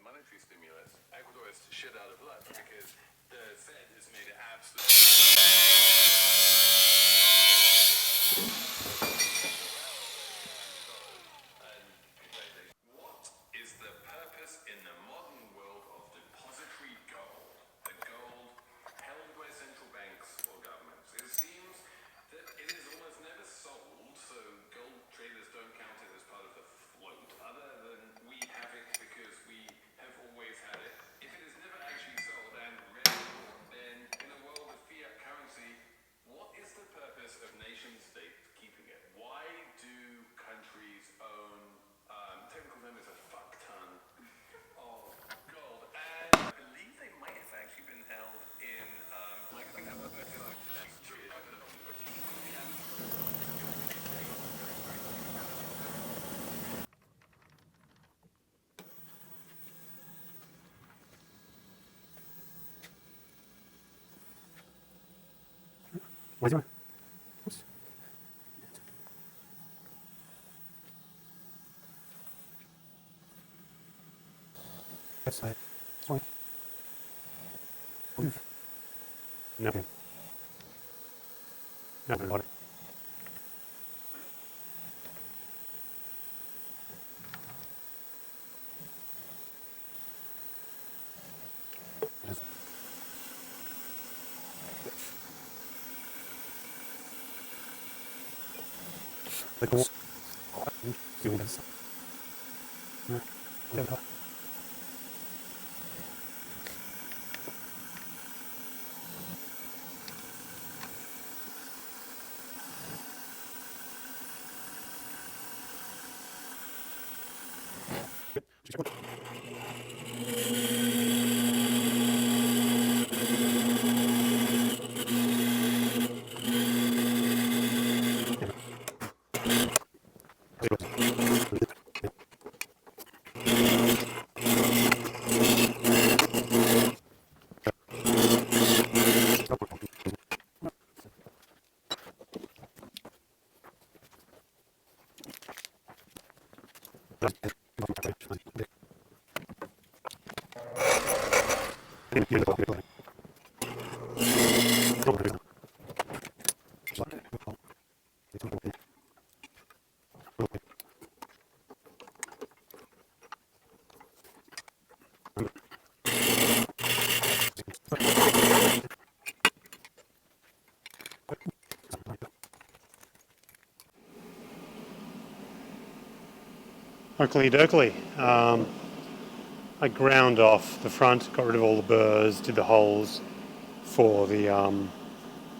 monetary stimulus, Ecuador is shit out of luck because the Fed has made it What is the purpose in the modern world of depository gold? The gold held by central banks or governments. It seems that it is almost never sold, so gold traders don't count it as part of the float, other than we have it because we have always had it. If it is never actually sold and ready, then in a world of fiat currency, what is the purpose of nation states keeping it? Why do countries own, technical name is a fuck ton of gold? And I believe they might have actually been held in, Where's your? Oops. That's side. Swing. Move. Nothing. Nothing about it. Yes. The cool. Doing this. Yeah. Oakley dokley. I ground off the front, got rid of all the burrs, did the holes for the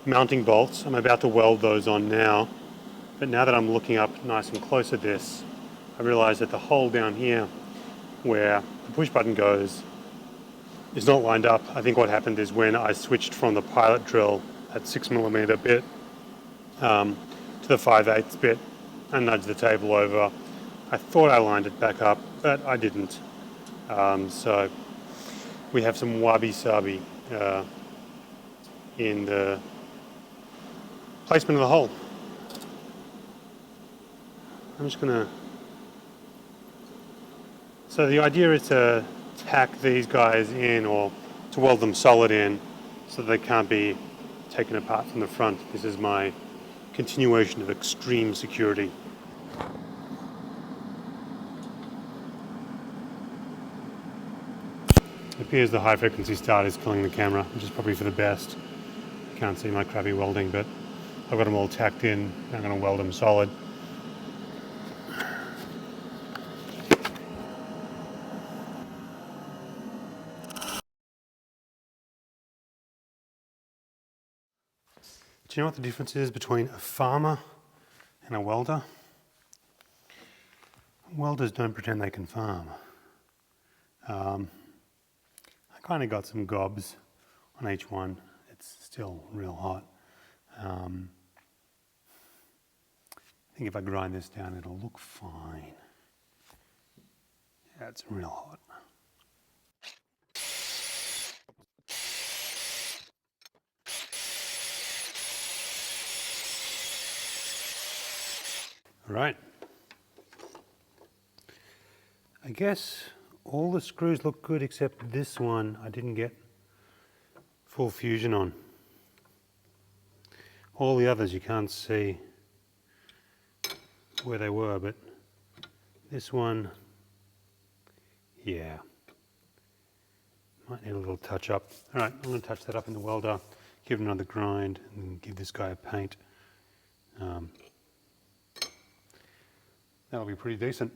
mounting bolts. I'm about to weld those on now, but now that I'm looking up nice and close at this, I realise that the hole down here where the push button goes is not lined up. I think what happened is when I switched from the pilot drill at 6mm bit to the 5/8 bit and nudged the table over, I thought I lined it back up, but I didn't. So we have some wabi-sabi in the placement of the hole. I'm just gonna, so the idea is to tack these guys in or to weld them solid in so they can't be taken apart from the front. This is my continuation of extreme security. It appears the high frequency start is killing the camera, which is probably for the best. You can't see my crappy welding, but I've got them all tacked in. I'm going to weld them solid. Do you know what the difference is between a farmer and a welder? Welders don't pretend they can farm. I kind of got some gobs on each one. It's still real hot. I think if I grind this down, it'll look fine. Yeah, it's real hot. All right. I guess all the screws look good except this one I didn't get full fusion on. All the others you can't see where they were, but this one, yeah, might need a little touch up. Alright, I'm going to touch that up in the welder, give it another grind, and then give this guy a paint. That'll be pretty decent.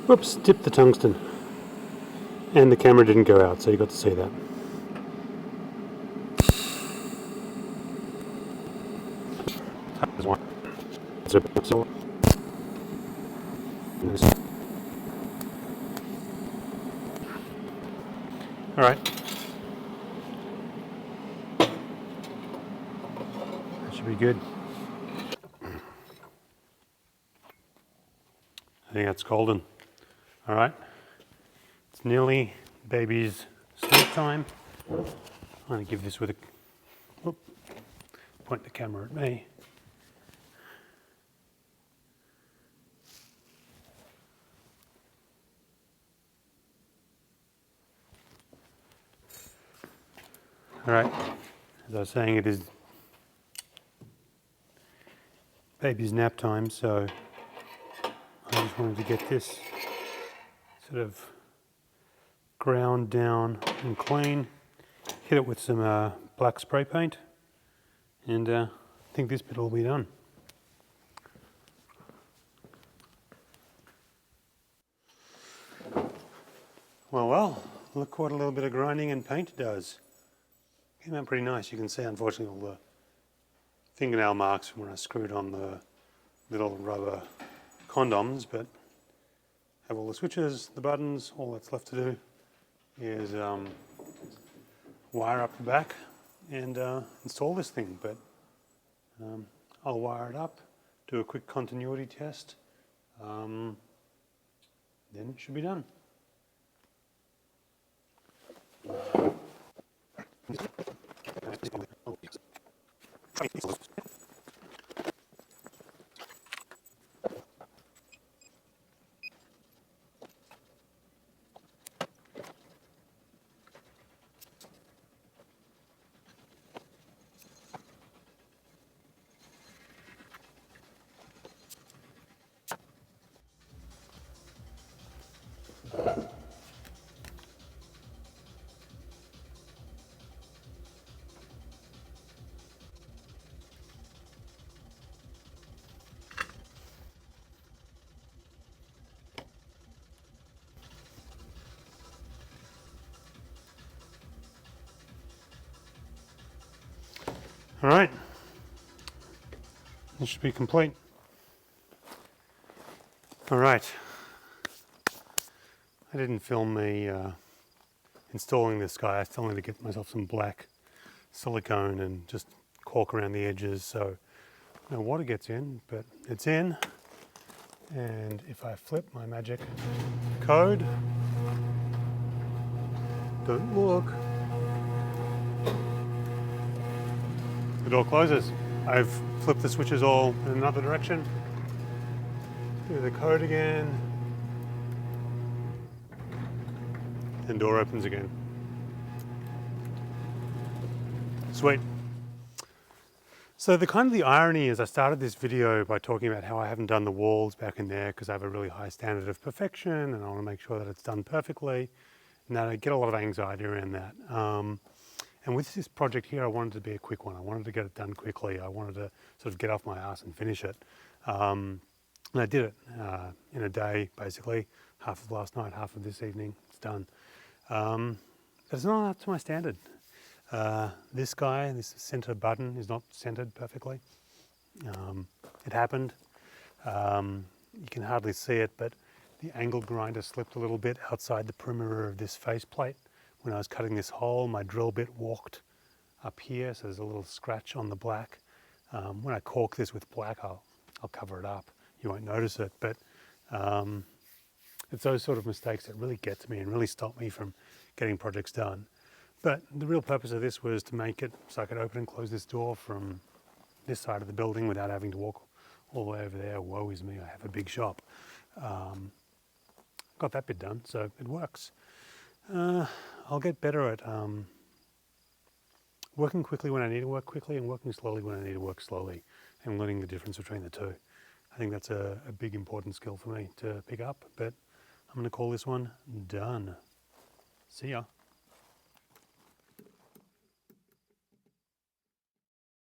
Whoops, dipped the tungsten. And the camera didn't go out, so you got to see that. Alright. That should be good. I think that's golden. Alright. It's nearly baby's sleep time. I'm going to give this with a... Whoop, point the camera at me. Alright, as I was saying, it is baby's nap time, so I just wanted to get this sort of ground down and clean, hit it with some black spray paint, and I think this bit will be done. Well, look what a little bit of grinding and paint does. Came out pretty nice. You can see, unfortunately, all the fingernail marks from when I screwed on the little rubber condoms, but have all the switches, the buttons. All that's left to do is wire up the back and install this thing. But I'll wire it up, do a quick continuity test, then it should be done. All right, this should be complete. All right, I didn't film me installing this guy. I still need to get myself some black silicone and just caulk around the edges so no water gets in, but it's in. And if I flip my magic code, don't look, the door closes. I've flipped the switches all in another direction. Do the code again. And door opens again. Sweet. So the irony is I started this video by talking about how I haven't done the walls back in there because I have a really high standard of perfection and I want to make sure that it's done perfectly. And that I get a lot of anxiety around that. And with this project here, I wanted it to be a quick one. I wanted to get it done quickly. I wanted to sort of get off my ass and finish it. And I did it in a day, basically. Half of last night, half of this evening. It's done. But it's not up to my standard. This guy, this center button is not centered perfectly. It happened. You can hardly see it, but the angle grinder slipped a little bit outside the perimeter of this faceplate. When I was cutting this hole, my drill bit walked up here, so there's a little scratch on the black. When I caulk this with black, I'll I'll cover it up. You won't notice it, but it's those sort of mistakes that really get to me and really stop me from getting projects done. But the real purpose of this was to make it so I could open and close this door from this side of the building without having to walk all the way over there. Woe is me, I have a big shop. Got that bit done, so it works. I'll get better at working quickly when I need to work quickly and working slowly when I need to work slowly, and learning the difference between the two. I think that's a big important skill for me to pick up, but I'm going to call this one done. See ya.